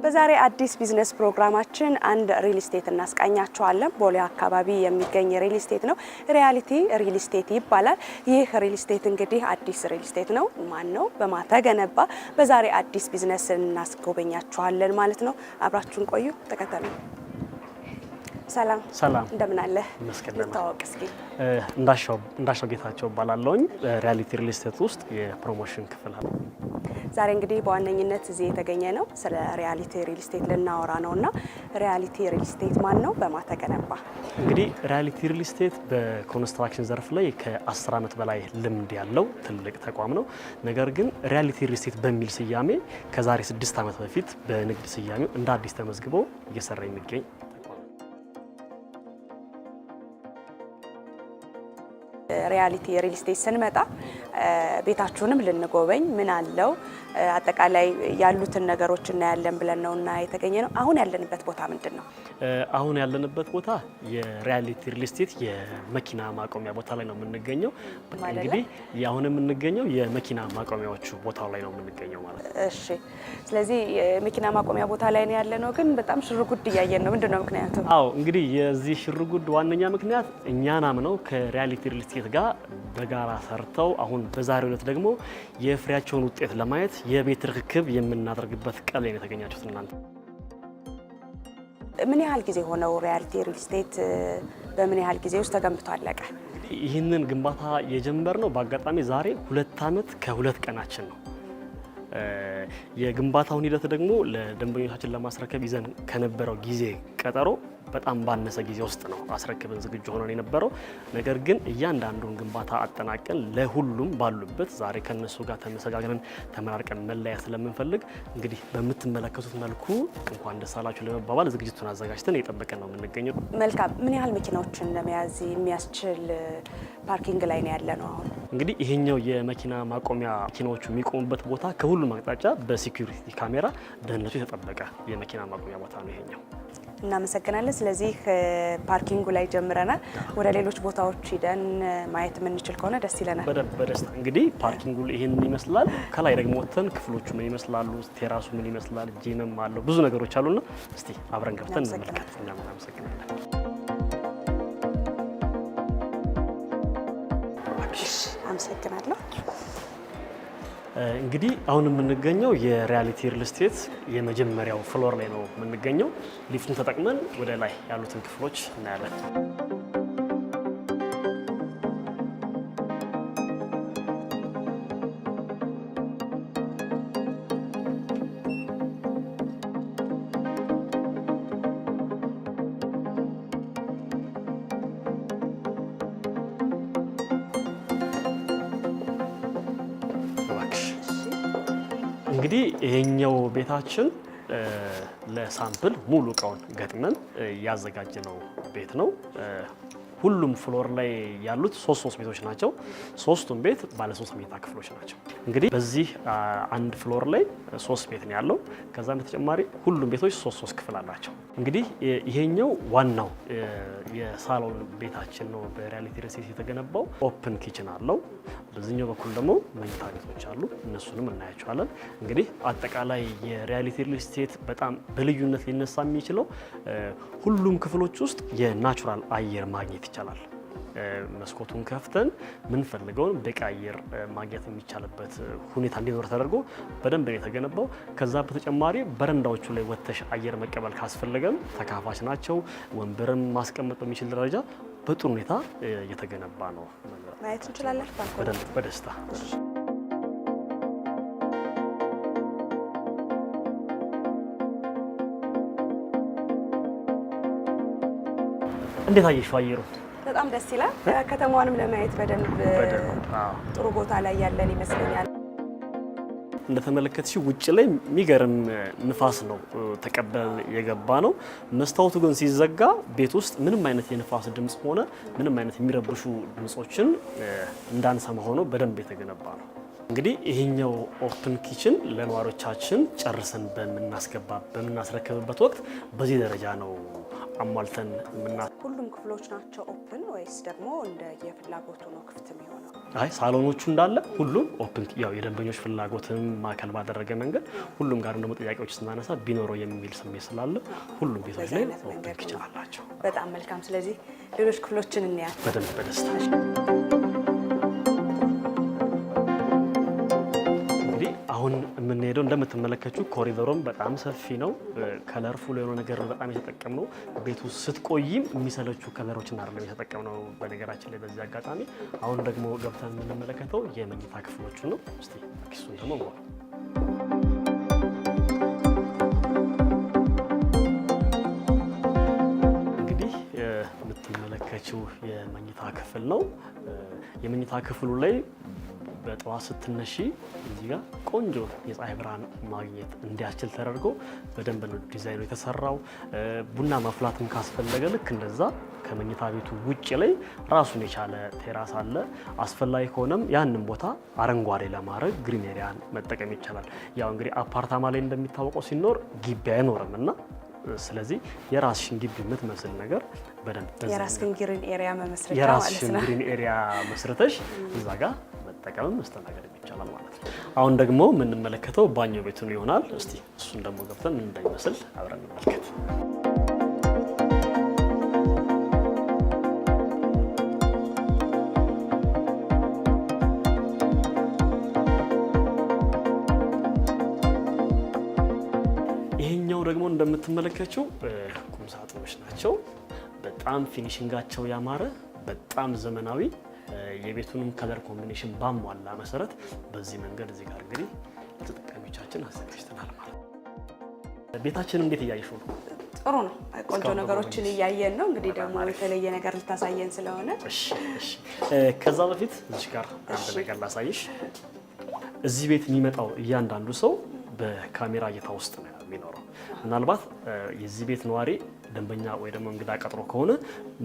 በዛሬ አዲስ ቢዝነስ ፕሮግራማችን አንድ ሪል ስቴት እናስቃኛችኋለን። ቦሌ አካባቢ የሚገኝ ሪል ስቴት ነው። ሪያሊቲ ሪል ስቴት ይባላል። ይህ ሪል ስቴት እንግዲህ አዲስ ሪል ስቴት ነው። ማን ነው በማተገነባ በዛሬ አዲስ ቢዝነስ እናስጎበኛችኋለን ማለት ነው። አብራችሁን ቆዩ፣ ተከተሉ። ሰላም እንደምን አለ? ልታወቅ እስኪ። እንዳሻው ጌታቸው እባላለሁኝ። ሪያሊቲ ሪል ስቴት ውስጥ የፕሮሞሽን ክፍል አለ። ዛሬ እንግዲህ በዋነኝነት እዚህ የተገኘ ነው ስለ ሪያሊቲ ሪል ስቴት ልናወራ ነውና ሪያሊቲ ሪል ስቴት ማን ነው በማተገነባ? እንግዲህ ሪያሊቲ ሪል ስቴት በኮንስትራክሽን ዘርፍ ላይ ከ10 ዓመት በላይ ልምድ ያለው ትልቅ ተቋም ነው። ነገር ግን ሪያሊቲ ሪል ስቴት በሚል ስያሜ ከዛሬ 6 ዓመት በፊት በንግድ ስያሜው እንደ አዲስ ተመዝግቦ እየሰራ የሚገኝ ሪያሊቲ ሪል ስቴት ስንመጣ ቤታችሁንም ልንጎበኝ ምን አለው አጠቃላይ ያሉትን ነገሮች እናያለን ብለን ነውና የተገኘ ነው። አሁን ያለንበት ቦታ ምንድነው? አሁን ያለንበት ቦታ የሪያሊቲ ሪል ስቴት የመኪና ማቆሚያ ቦታ ላይ ነው የምንገኘው። እንግዲህ አሁን የምንገኘው የመኪና ማቆሚያዎቹ ቦታው ላይ ነው የምንገኘው ማለት ነው። እሺ፣ ስለዚህ የመኪና ማቆሚያ ቦታ ላይ ነው ያለነው። ግን በጣም ሽርጉድ እያየን ነው። ምንድነው ምክንያቱ? አዎ፣ እንግዲህ የዚህ ሽርጉድ ዋነኛ ምክንያት እኛን አምነው ከሪያሊቲ ሪል ስቴት ጋር በጋራ ሰርተው አሁን በዛሬው ዕለት ደግሞ የፍሬያቸውን ውጤት ለማየት የቤት ርክክብ የምናደርግበት ቀን ላይ ነው የተገኛችሁት እናንተ። ምን ያህል ጊዜ ሆነው ሪያሊቲ ሪል ስቴት በምን ያህል ጊዜ ውስጥ ተገንብቶ አለቀ? ይህንን ግንባታ የጀመርነው በአጋጣሚ ዛሬ 2 ዓመት ከ2 ቀናችን ነው። የግንባታውን ሂደት ደግሞ ለደንበኞቻችን ለማስረከብ ይዘን ከነበረው ጊዜ ቀጠሮ በጣም ባነሰ ጊዜ ውስጥ ነው አስረክበን ዝግጁ ሆነን የነበረው። ነገር ግን እያንዳንዱን ግንባታ አጠናቀን ለሁሉም ባሉበት ዛሬ ከነሱ ጋር ተመሰጋግነን ተመራርቀን መለያ ስለምንፈልግ እንግዲህ በምትመለከቱት መልኩ እንኳን ደስ አላችሁ ለመባባል ዝግጅቱን አዘጋጅተን እየጠበቀን ነው የምንገኘው። መልካም። ምን ያህል መኪናዎችን ለመያዝ የሚያስችል ፓርኪንግ ላይ ነው ያለ ነው? አሁን እንግዲህ ይሄኛው የመኪና ማቆሚያ መኪናዎቹ የሚቆሙበት ቦታ ከሁሉም አቅጣጫ በሲኩሪቲ ካሜራ ደህንነቱ የተጠበቀ የመኪና ማቆሚያ ቦታ ነው ይሄኛው። እናመሰግናለን። ስለዚህ ፓርኪንጉ ላይ ጀምረናል። ወደ ሌሎች ቦታዎች ሂደን ማየት የምንችል ከሆነ ደስ ይለናል። በደስታ እንግዲህ ፓርኪንጉ ይሄን ይመስላል። ከላይ ደግሞ ወተን ክፍሎቹ ምን ይመስላሉ፣ ቴራሱ ምን ይመስላል፣ ጂምም አለው፣ ብዙ ነገሮች አሉና እስቲ አብረን ገብተን እንመልከት። እናመሰግናለን። አመሰግናለሁ። እንግዲህ አሁን የምንገኘው የሪያሊቲ ሪል ስቴት የመጀመሪያው ፍሎር ላይ ነው የምንገኘው። ሊፍቱን ተጠቅመን ወደ ላይ ያሉትን ክፍሎች እናያለን። እንግዲህ ይሄኛው ቤታችን ለሳምፕል ሙሉ እቃውን ገጥመን ያዘጋጀነው ቤት ነው። ሁሉም ፍሎር ላይ ያሉት 3 ቤቶች ናቸው። 3ቱም ቤት ባለ 3 መኝታ ክፍሎች ናቸው። እንግዲህ በዚህ አንድ ፍሎር ላይ 3 ቤት ነው ያለው። ከዛም በተጨማሪ ሁሉም ቤቶች 3 ክፍል አላቸው። እንግዲህ ይሄኛው ዋናው የሳሎን ቤታችን ነው። በሪያሊቲ ሪል ስቴት የተገነባው ኦፕን ኪችን አለው። በዚህኛው በኩል ደግሞ መኝታ ቤቶች አሉ። እነሱንም እናያቸዋለን። እንግዲህ አጠቃላይ የሪያሊቲ ሪል ስቴት በጣም በልዩነት ሊነሳ የሚችለው ሁሉም ክፍሎች ውስጥ የናቹራል አየር ማግኘት ይቻላል። መስኮቱን ከፍተን ምንፈልገውን በቂ አየር ማግኘት የሚቻልበት ሁኔታ እንዲኖር ተደርጎ በደንብ ነው የተገነባው። ከዛ በተጨማሪ በረንዳዎቹ ላይ ወተሽ አየር መቀበል ካስፈለገም ተካፋች ናቸው። ወንበርም ማስቀመጥ በሚችል ደረጃ በጥሩ ሁኔታ እየተገነባ ነው። ማየት እንችላለን። በደስታ እንዴት አየሽው አየሩ? በጣም ደስ ይላል። ከተማዋንም ለማየት በደንብ ጥሩ ቦታ ላይ ያለን ይመስለኛል። እንደተመለከትሽው ውጭ ላይ የሚገርም ንፋስ ነው ተቀበል የገባ ነው። መስታወቱ ግን ሲዘጋ ቤት ውስጥ ምንም አይነት የንፋስ ድምጽ ሆነ ምንም አይነት የሚረብሹ ድምጾችን እንዳንሰማ ሆኖ በደንብ የተገነባ ነው። እንግዲህ ይሄኛው ኦፕን ኪችን ለነዋሪዎቻችን ጨርሰን በምናስረክብበት ወቅት በዚህ ደረጃ ነው አሟልተን ሁሉም ክፍሎች ናቸው ኦፕን ወይስ ደግሞ እንደ የፍላጎቱ ነው ክፍት የሚሆነው? አይ ሳሎኖቹ እንዳለ ሁሉም ኦፕን፣ ያው የደንበኞች ፍላጎትን ማዕከል ባደረገ መንገድ ሁሉም ጋር ደግሞ ጥያቄዎች ስናነሳ ቢኖረው የሚል ስሜት ስላለ ሁሉም ቤቶች ላይ ኦፕን ኪችን አላቸው። በጣም መልካም። ስለዚህ ሌሎች ክፍሎችን እናያለን በደንብ በደስታ። አሁን የምንሄደው እንደምትመለከቱ ኮሪዶሩም በጣም ሰፊ ነው። ከለርፉል የሆነ ነገር በጣም የተጠቀምነው ቤቱ ስትቆይም የሚሰለቹ ከለሮችን አይደለም የተጠቀምነው በነገራችን ላይ። በዚህ አጋጣሚ አሁን ደግሞ ገብተን የምንመለከተው የመኝታ ክፍሎቹ ነው። እስቲ እሱን ደግሞ እንግዲህ የምትመለከችው የመኝታ ክፍል ነው። የመኝታ ክፍሉ ላይ በጠዋት ስትነሺ እዚህ ጋር ቆንጆ የፀሐይ ብርሃን ማግኘት እንዲያስችል ተደርጎ በደንብ ነው ዲዛይኑ የተሰራው። ቡና ማፍላትም ካስፈለገ ልክ እንደዛ ከመኝታ ቤቱ ውጭ ላይ ራሱን የቻለ ቴራስ አለ። አስፈላጊ ከሆነም ያንን ቦታ አረንጓዴ ለማድረግ ግሪን ኤሪያን መጠቀም ይቻላል። ያው እንግዲህ አፓርታማ ላይ እንደሚታወቀው ሲኖር ግቢ አይኖርም እና ስለዚህ የራስሽን ግቢ የምትመስል ነገር በደንብ የራስሽን ግሪን ኤሪያ መመስረቻ ማለት ነው። የራስሽን ግሪን ኤሪያ መስርተሽ እዛ ጋር መጠቀምም መስተናገድ ይቻላል ማለት ነው። አሁን ደግሞ የምንመለከተው ባኞ ቤቱን ይሆናል። እስቲ እሱን ደግሞ ገብተን ምን እንደሚመስል አብረን እንመልከት። ይሄኛው ደግሞ እንደምትመለከቱው ቁም ሳጥኖች ናቸው። በጣም ፊኒሺንጋቸው ያማረ በጣም ዘመናዊ የቤቱንም ከለር ኮምቢኔሽን ባሟላ መሰረት በዚህ መንገድ እዚህ ጋር እንግዲህ ለተጠቃሚዎቻችን አዘጋጅተናል ማለት ነው። ቤታችን እንዴት እያየሽው ነው? ጥሩ ነው። ቆንጆ ነገሮችን እያየን ነው። እንግዲህ ደግሞ የተለየ ነገር ልታሳየን ስለሆነ እሺ። ከዛ በፊት እዚህ ጋር አንድ ነገር ላሳይሽ። እዚህ ቤት የሚመጣው እያንዳንዱ ሰው በካሜራ እይታ ውስጥ ነው የሚኖረው። ምናልባት የዚህ ቤት ነዋሪ ደንበኛ ወይ ደግሞ እንግዳ ቀጥሮ ከሆነ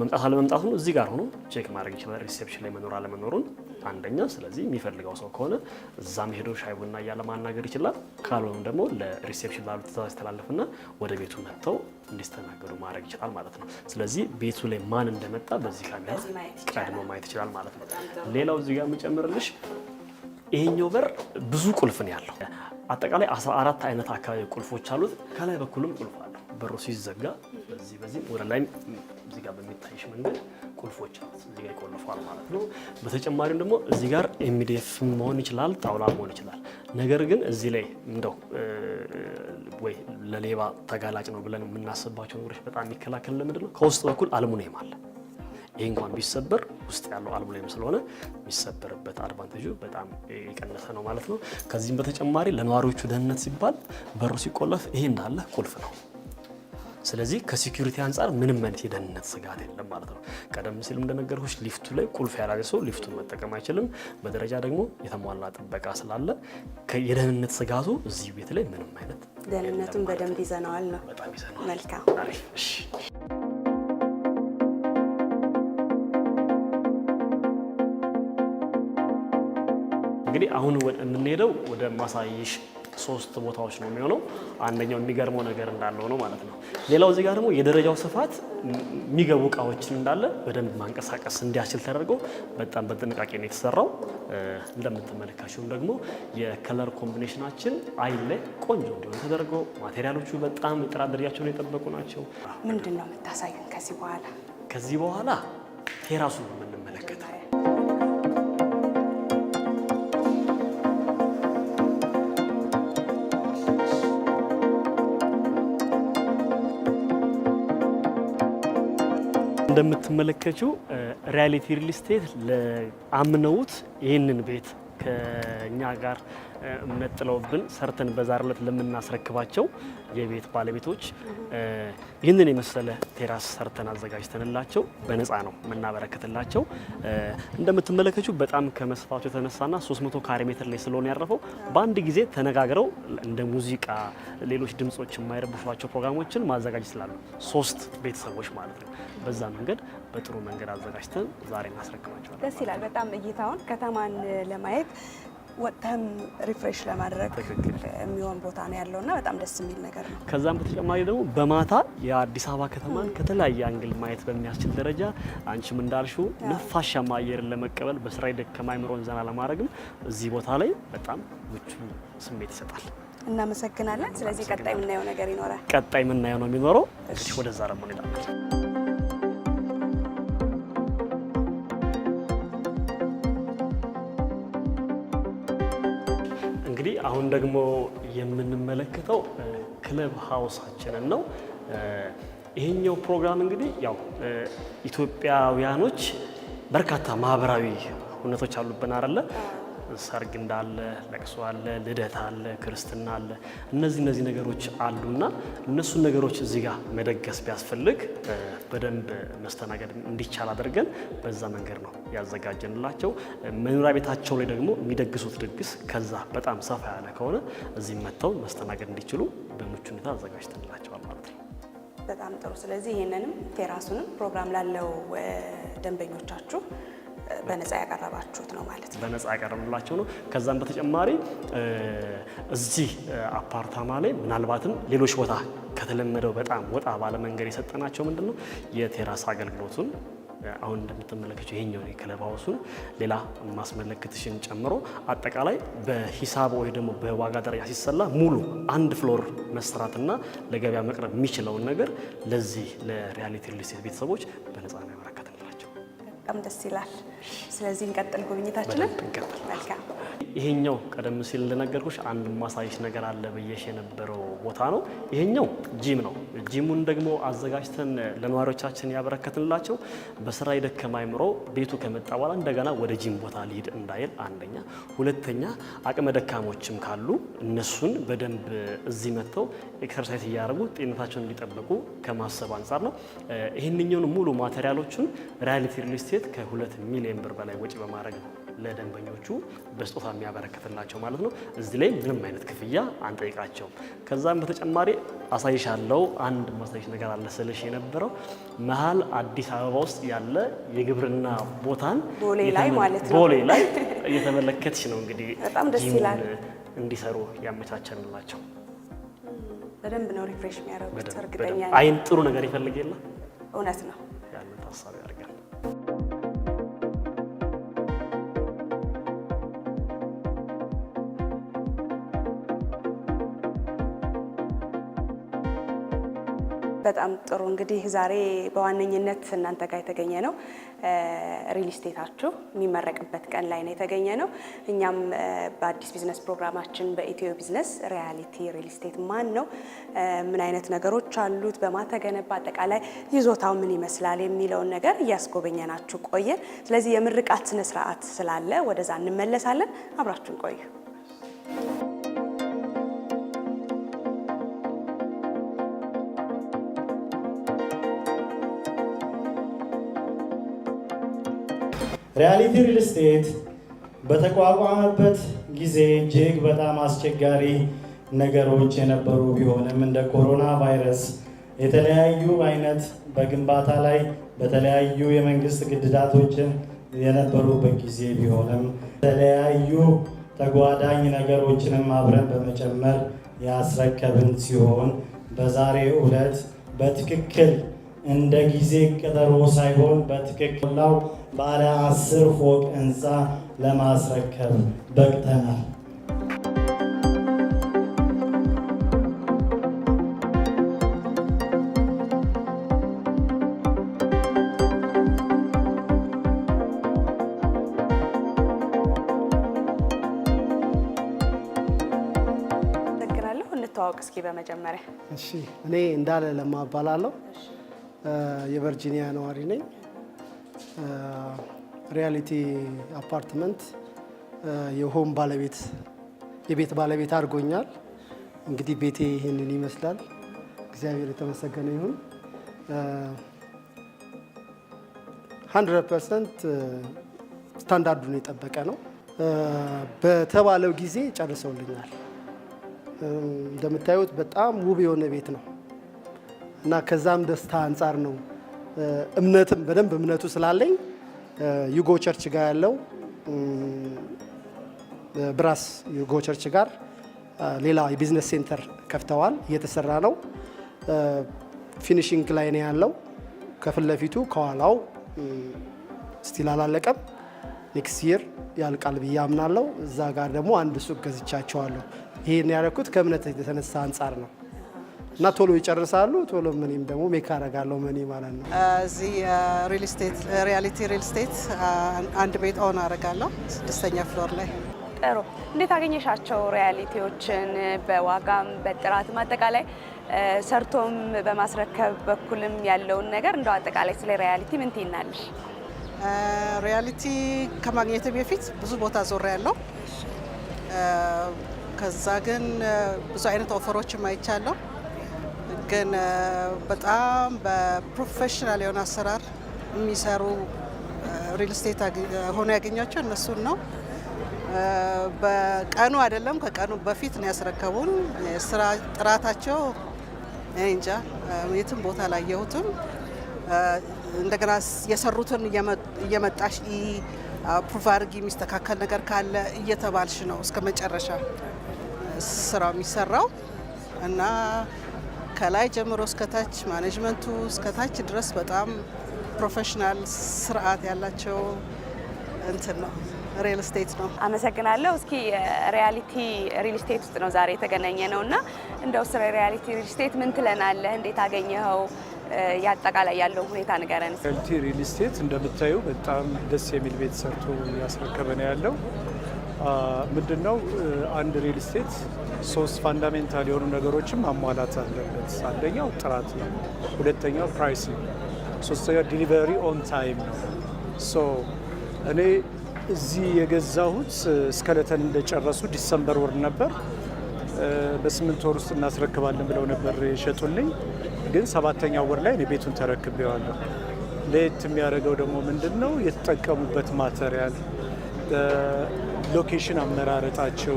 መምጣት አለመምጣቱን እዚህ ጋር ሆኖ ቼክ ማድረግ ይችላል። ሪሴፕሽን ላይ መኖር አለመኖሩን አንደኛ። ስለዚህ የሚፈልገው ሰው ከሆነ እዛም ሄዶ ሻይ ቡና እያለ ማናገር ይችላል። ካልሆነም ደግሞ ለሪሴፕሽን ላሉ ትዕዛዝ ተላለፍና ወደ ቤቱ መጥተው እንዲስተናገዱ ማድረግ ይችላል ማለት ነው። ስለዚህ ቤቱ ላይ ማን እንደመጣ በዚህ ካሜራ ቀድሞ ማየት ይችላል ማለት ነው። ሌላው እዚህ ጋር የምጨምርልሽ ይሄኛው በር ብዙ ቁልፍ ነው ያለው። አጠቃላይ 14 አይነት አካባቢ ቁልፎች አሉት። ከላይ በኩልም ቁልፍ አለው። በሩ ሲዘጋ በዚህ ወደ ላይ እዚህ ጋር በሚታይሽ መንገድ ቁልፎች አሉት። እዚህ ጋር ይቆልፋል ማለት ነው። በተጨማሪም ደግሞ እዚህ ጋር ኤምዲኤፍ መሆን ይችላል፣ ጣውላ መሆን ይችላል። ነገር ግን እዚህ ላይ እንደው ወይ ለሌባ ተጋላጭ ነው ብለን የምናስባቸው ነገሮች በጣም የሚከላከል ለምንድን ነው? ከውስጥ በኩል አልሙኒየም አለ። ይህ እንኳን ቢሰበር ውስጥ ያለው አልሙኒየም ስለሆነ የሚሰበርበት አድቫንቴጁ በጣም የቀነሰ ነው ማለት ነው። ከዚህም በተጨማሪ ለነዋሪዎቹ ደህንነት ሲባል በሩ ሲቆለፍ ይሄ እንዳለ ቁልፍ ነው። ስለዚህ ከሴኩሪቲ አንጻር ምንም አይነት የደህንነት ስጋት የለም ማለት ነው። ቀደም ሲልም እንደነገርኩሽ ሊፍቱ ላይ ቁልፍ ያላገ ሰው ሊፍቱን መጠቀም አይችልም። በደረጃ ደግሞ የተሟላ ጥበቃ ስላለ የደህንነት ስጋቱ እዚህ ቤት ላይ ምንም አይነት ደህንነቱን በደንብ ይዘነዋል ነው። በጣም ይዘነዋል። መልካም። እንግዲህ አሁን የምንሄደው ወደ ማሳይሽ 3 ቦታዎች ነው የሚሆነው። አንደኛው የሚገርመው ነገር እንዳለው ነው ማለት ነው። ሌላው እዚህ ጋር ደግሞ የደረጃው ስፋት የሚገቡ እቃዎችን እንዳለ በደንብ ማንቀሳቀስ እንዲያስችል ተደርጎ በጣም በጥንቃቄ ነው የተሰራው። እንደምትመለከቱም ደግሞ የከለር ኮምቢኔሽናችን አይን ላይ ቆንጆ እንዲሆን ተደርጎ ማቴሪያሎቹ በጣም የጥራት ደረጃቸውን የጠበቁ ናቸው። ምንድን ነው የምታሳዩን ከዚህ በኋላ? ከዚህ በኋላ ቴራሱን ነው የምንመለከተው። እንደምትመለከቱው ሪያሊቲ ሪል ስቴት አምነውት ይህንን ቤት ከኛ ጋር መጥለውብን ሰርተን በዛሬው ዕለት ለምናስረክባቸው የቤት ባለቤቶች ይህንን የመሰለ ቴራስ ሰርተን አዘጋጅተንላቸው በነፃ ነው የምናበረክትላቸው። እንደምትመለከቱ በጣም ከመስፋቱ የተነሳና 300 ካሬ ሜትር ላይ ስለሆነ ያረፈው በአንድ ጊዜ ተነጋግረው እንደ ሙዚቃ፣ ሌሎች ድምጾች የማይረብሿቸው ፕሮግራሞችን ማዘጋጀት ስላሉ 3 ቤተሰቦች ማለት ነው። በዛ መንገድ በጥሩ መንገድ አዘጋጅተን ዛሬ እናስረክባቸዋለን። ደስ ይላል በጣም እይታውን ከተማን ለማየት ወጥተም ሪፍሬሽ ለማድረግ የሚሆን ቦታ ነው ያለውና በጣም ደስ የሚል ነገር ነው። ከዛም በተጨማሪ ደግሞ በማታ የአዲስ አበባ ከተማን ከተለያየ አንግል ማየት በሚያስችል ደረጃ አንቺም እንዳልሽው ነፋሻማ አየርን ለመቀበል በስራ የደከማ አይምሮን ዘና ለማድረግም እዚህ ቦታ ላይ በጣም ምቹ ስሜት ይሰጣል። እናመሰግናለን። ስለዚህ ቀጣይ የምናየው ነገር ይኖራል። ቀጣይ የምናየው ነው የሚኖረው። እንግዲህ ወደዛ ደግሞ እንሄዳለን። እንግዲህ አሁን ደግሞ የምንመለከተው ክለብ ሃውሳችንን ነው። ይሄኛው ፕሮግራም እንግዲህ ያው ኢትዮጵያውያኖች በርካታ ማህበራዊ ሁነቶች አሉብን አይደለ? ሰርግ እንዳለ፣ ለቅሶ አለ፣ ልደት አለ፣ ክርስትና አለ። እነዚህ ነገሮች አሉና እነሱን ነገሮች እዚህ ጋር መደገስ ቢያስፈልግ በደንብ መስተናገድ እንዲቻል አድርገን በዛ መንገድ ነው ያዘጋጀንላቸው። መኖሪያ ቤታቸው ላይ ደግሞ የሚደግሱት ድግስ ከዛ በጣም ሰፋ ያለ ከሆነ እዚህ መጥተው መስተናገድ እንዲችሉ በምቹ ሁኔታ አዘጋጅተንላቸዋል ማለት ነው። በጣም ጥሩ። ስለዚህ ይህንንም ቴራሱንም ፕሮግራም ላለው ደንበኞቻችሁ በነፃ ያቀረባችሁት ነው ማለት ነው። በነፃ ያቀረብላቸው ነው። ከዛም በተጨማሪ እዚህ አፓርታማ ላይ ምናልባትም ሌሎች ቦታ ከተለመደው በጣም ወጣ ባለ መንገድ የሰጠናቸው ምንድነው የቴራስ አገልግሎቱን አሁን እንደምትመለከቱት ይሄኛው የክለብ ሃውሱን ሌላ ማስመለከትሽን ጨምሮ አጠቃላይ በሂሳብ ወይ ደግሞ በዋጋ ደረጃ ሲሰላ ሙሉ አንድ ፍሎር መስራትና ለገበያ መቅረብ የሚችለውን ነገር ለዚህ ለሪያሊቲ ሪል ስቴት ቤተሰቦች በነፃ ነው ያበረከትንላቸው። በጣም ደስ ይላል። ስለዚህ እንቀጥል ጉብኝታችንን። መልካም። ይሄኛው ቀደም ሲል እንደነገርኩሽ አንድ ማሳይሽ ነገር አለ ብዬሽ የነበረው ቦታ ነው። ይሄኛው ጂም ነው። ጂሙን ደግሞ አዘጋጅተን ለነዋሪዎቻችን ያበረከትንላቸው በስራ የደከማ አይምሮ ቤቱ ከመጣ በኋላ እንደገና ወደ ጂም ቦታ ሊሄድ እንዳይል አንደኛ፣ ሁለተኛ አቅመ ደካሞችም ካሉ እነሱን በደንብ እዚህ መጥተው ኤክሰርሳይዝ እያደረጉ ጤንነታቸውን እንዲጠብቁ ከማሰብ አንጻር ነው። ይህንኛውን ሙሉ ማቴሪያሎቹን ሪያሊቲ ሪል ስቴት ከ2 ሚሊዮን ብር በላይ ወጪ በማድረግ ነው ለደንበኞቹ በስጦታ የሚያበረክትላቸው ማለት ነው። እዚህ ላይ ምንም አይነት ክፍያ አንጠይቃቸውም። ከዛም በተጨማሪ አሳይሻለሁ አንድ ማሳይሽ ነገር አለ ስልሽ የነበረው መሀል አዲስ አበባ ውስጥ ያለ የግብርና ቦታን ቦሌ ላይ ማለት ነው። ቦሌ ላይ እየተመለከትሽ ነው እንግዲህ በጣም ደስ ይላል። እንዲሰሩ ያመቻቸንላቸው በደንብ ነው ሪፍሬሽ የሚያደርጉት። እርግጠኛ ነኝ አይን ጥሩ ነገር ይፈልግ የለ እውነት ነው። ያንን ታሳቢ አድርገን በጣም ጥሩ። እንግዲህ ዛሬ በዋነኝነት እናንተ ጋር የተገኘ ነው ሪል ስቴታችሁ የሚመረቅበት ቀን ላይ ነው የተገኘ ነው። እኛም በአዲስ ቢዝነስ ፕሮግራማችን በኢትዮ ቢዝነስ ሪያሊቲ ሪል ስቴት ማን ነው፣ ምን አይነት ነገሮች አሉት፣ በማተገነባ አጠቃላይ ይዞታው ምን ይመስላል የሚለውን ነገር እያስጎበኘናችሁ ቆየን። ስለዚህ የምርቃት ስነ ስርዓት ስላለ ወደዛ እንመለሳለን። አብራችሁን ቆዩ። ሪያሊቲ ሪል ስቴት በተቋቋመበት ጊዜ እጅግ በጣም አስቸጋሪ ነገሮች የነበሩ ቢሆንም እንደ ኮሮና ቫይረስ የተለያዩ አይነት በግንባታ ላይ በተለያዩ የመንግስት ግድዳቶችን የነበሩበት ጊዜ ቢሆንም የተለያዩ ተጓዳኝ ነገሮችንም አብረን በመጨመር ያስረከብን ሲሆን በዛሬው ዕለት በትክክል እንደ ጊዜ ቀጠሮ ሳይሆን በትክክላው ባለ 10 ፎቅ ህንፃ ለማስረከብ በቅተናል። ተገራለሁ። እንተዋወቅ እስኪ በመጀመሪያ። እሺ፣ እኔ እንዳለ ለማ እባላለሁ። የቨርጂኒያ ነዋሪ ነኝ። ሪያሊቲ አፓርትመንት የሆም ባለቤት የቤት ባለቤት አድርጎኛል። እንግዲህ ቤቴ ይህንን ይመስላል። እግዚአብሔር የተመሰገነ ይሁን። 100% ስታንዳርዱን የጠበቀ ነው። በተባለው ጊዜ ጨርሰውልኛል። እንደምታዩት በጣም ውብ የሆነ ቤት ነው እና ከዛም ደስታ አንጻር ነው እምነትም በደንብ እምነቱ ስላለኝ ዩጎ ቸርች ጋር ያለው ብራስ ጎቸርች ጋር ሌላ የቢዝነስ ሴንተር ከፍተዋል። እየተሰራ ነው። ፊኒሺንግ ላይ ነው ያለው። ከፊት ለፊቱ ከኋላው ስቲል አላለቀም። ኔክስት ይር ያልቃል ብዬ አምናለሁ። እዛ ጋር ደግሞ አንድ ሱቅ ገዝቻቸዋለሁ። ይሄን ያደረኩት ከእምነት የተነሳ አንጻር ነው እና ቶሎ ይጨርሳሉ። ቶሎ እኔም ደግሞ ሜክ አደርጋለሁ መኒ ማለት ነው። እዚህ ሪል ስቴት ሪያሊቲ ሪል ስቴት አንድ ቤት ኦን አደርጋለሁ 6ኛ ፍሎር ላይ። ጥሩ። እንዴት አገኘሻቸው ሪያሊቲዎችን? በዋጋም በጥራትም አጠቃላይ ሰርቶም በማስረከብ በኩልም ያለውን ነገር እንደው አጠቃላይ ስለ ሪያሊቲ ምን ትይናለሽ? ሪያሊቲ ከማግኘት በፊት ብዙ ቦታ ዞር ያለው ከዛ ግን ብዙ አይነት ኦፈሮችም አይቻለሁ። ግን በጣም በፕሮፌሽናል የሆነ አሰራር የሚሰሩ ሪል ስቴት ሆኖ ያገኛቸው እነሱን ነው። በቀኑ አይደለም ከቀኑ በፊት ነው ያስረከቡን። ስራ ጥራታቸው እንጃ የትም ቦታ አላየሁትም። እንደገና የሰሩትን እየመጣሽ ፕሩቭ አድርጊ፣ የሚስተካከል ነገር ካለ እየተባልሽ ነው እስከ መጨረሻ ስራው የሚሰራው እና ከላይ ጀምሮ እስከታች ማኔጅመንቱ እስከታች ድረስ በጣም ፕሮፌሽናል ስርዓት ያላቸው እንትን ነው ሪል ስቴት ነው። አመሰግናለሁ። እስኪ ሪያሊቲ ሪል ስቴት ውስጥ ነው ዛሬ የተገናኘ ነው እና እንደው ስለ ሪያሊቲ ሪል ስቴት ምን ትለናለህ? እንዴት አገኘኸው? ያጠቃላይ ያለው ሁኔታ ንገረን። ሪያሊቲ ሪል ስቴት እንደምታዩ በጣም ደስ የሚል ቤት ሰርቶ እያስረከበ ነው ያለው። ምንድነው አንድ ሪል ስቴት 3 ፋንዳሜንታል የሆኑ ነገሮችን ማሟላት አለበት። አንደኛው ጥራት ነው፣ ሁለተኛው ፕራይስ ነው፣ ሶስተኛው ዲሊቨሪ ኦን ታይም ነው። ሶ እኔ እዚህ የገዛሁት እስከለተን እንደጨረሱ ዲሰምበር ወር ነበር። በ8 ወር ውስጥ እናስረክባለን ብለው ነበር የሸጡልኝ። ግን 7ኛው ወር ላይ እኔ ቤቱን ተረክቤዋለሁ። ለየት የሚያደርገው ደግሞ ምንድነው የተጠቀሙበት ማቴሪያል፣ ሎኬሽን አመራረጣቸው፣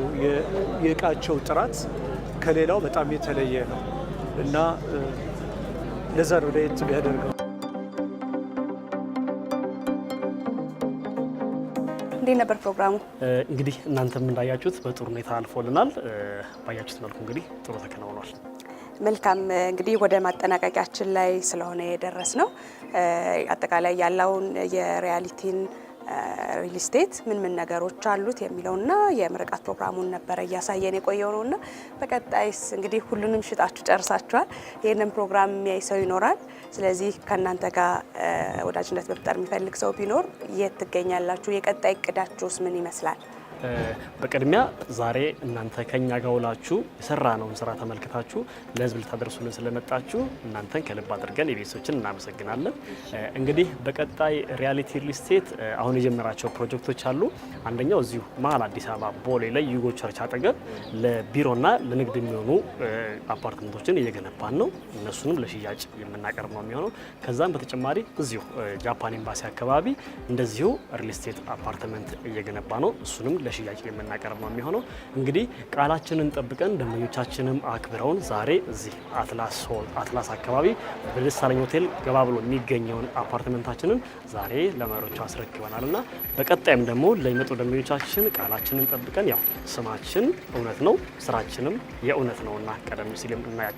የእቃቸው ጥራት ከሌላው በጣም የተለየ ነው እና ለዛ ነው ለየት ቢያደርገው። እንዴት ነበር ፕሮግራሙ? እንግዲህ እናንተም እንዳያችሁት በጥሩ ሁኔታ አልፎልናል። ባያችሁት መልኩ እንግዲህ ጥሩ ተከናውኗል። መልካም። እንግዲህ ወደ ማጠናቀቂያችን ላይ ስለሆነ የደረስ ነው አጠቃላይ ያለውን የሪያሊቲን ሪል ስቴት ምን ምን ነገሮች አሉት የሚለውና የምርቃት ፕሮግራሙን ነበረ እያሳየን የቆየው ነውና በቀጣይስ እንግዲህ ሁሉንም ሽጣችሁ ጨርሳችኋል። ይህንን ፕሮግራም የሚያይ ሰው ይኖራል። ስለዚህ ከእናንተ ጋር ወዳጅነት መፍጠር የሚፈልግ ሰው ቢኖር የት ትገኛላችሁ? የቀጣይ እቅዳችሁስ ምን ይመስላል? በቅድሚያ ዛሬ እናንተ ከኛ ጋር ውላችሁ የሰራነውን ስራ ተመልክታችሁ ለህዝብ ልታደርሱልን ስለመጣችሁ እናንተን ከልብ አድርገን የቤተሰቦችን እናመሰግናለን። እንግዲህ በቀጣይ ሪያሊቲ ሪል ስቴት አሁን የጀመራቸው ፕሮጀክቶች አሉ። አንደኛው እዚሁ መሀል አዲስ አበባ ቦሌ ላይ ዩጎ ቸርች አጠገብ ለቢሮና ለንግድ የሚሆኑ አፓርትመንቶችን እየገነባን ነው። እነሱንም ለሽያጭ የምናቀርብ ነው የሚሆነው። ከዛም በተጨማሪ እዚሁ ጃፓን ኤምባሲ አካባቢ እንደዚሁ ሪል ስቴት አፓርትመንት እየገነባ ነው። እሱንም ሽያጭ የምናቀርብ ነው የሚሆነው። እንግዲህ ቃላችንን ጠብቀን ደንበኞቻችንም አክብረውን ዛሬ እዚህ አትላስ አካባቢ በደሳለኝ ሆቴል ገባ ብሎ የሚገኘውን አፓርትመንታችንን ዛሬ ለመሪዎቹ አስረክበናል እና በቀጣይም ደግሞ ለሚመጡ ደንበኞቻችን ቃላችንን ጠብቀን ያው ስማችን እውነት ነው ስራችንም የእውነት ነውና ቀደም ሲል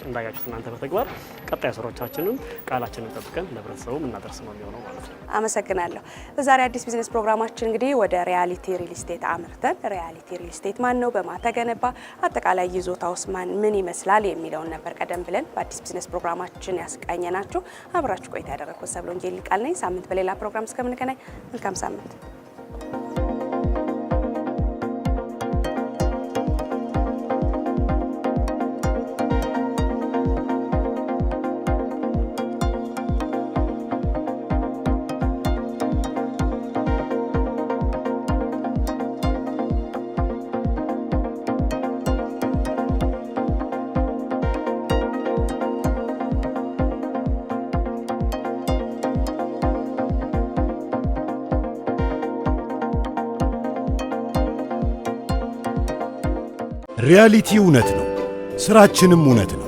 እንዳያችሁት እናንተ በተግባር ቀጣይ ስራዎቻችንን ቃላችንን ጠብቀን ለህብረተሰቡ እናደርስ ነው የሚሆነው ማለት ነው። አመሰግናለሁ። በዛሬ አዲስ ቢዝነስ ፕሮግራማችን እንግዲህ ወደ ሪያሊቲ ሪል ስቴት አምርተን ሪያሊቲ ሪል ስቴት ማን ነው፣ በማን ተገነባ፣ አጠቃላይ ይዞታውስ ምን ይመስላል የሚለውን ነበር ቀደም ብለን በአዲስ ቢዝነስ ፕሮግራማችን ያስቃኘናችሁ። አብራችሁ ቆይታ ያደረኩት ሰብለ ወንጌል ቃል ነኝ። ሳምንት በሌላ ፕሮግራም እስከምንገናኝ መልካም ሳምንት። ሪያሊቲ እውነት ነው፣ ስራችንም እውነት ነው።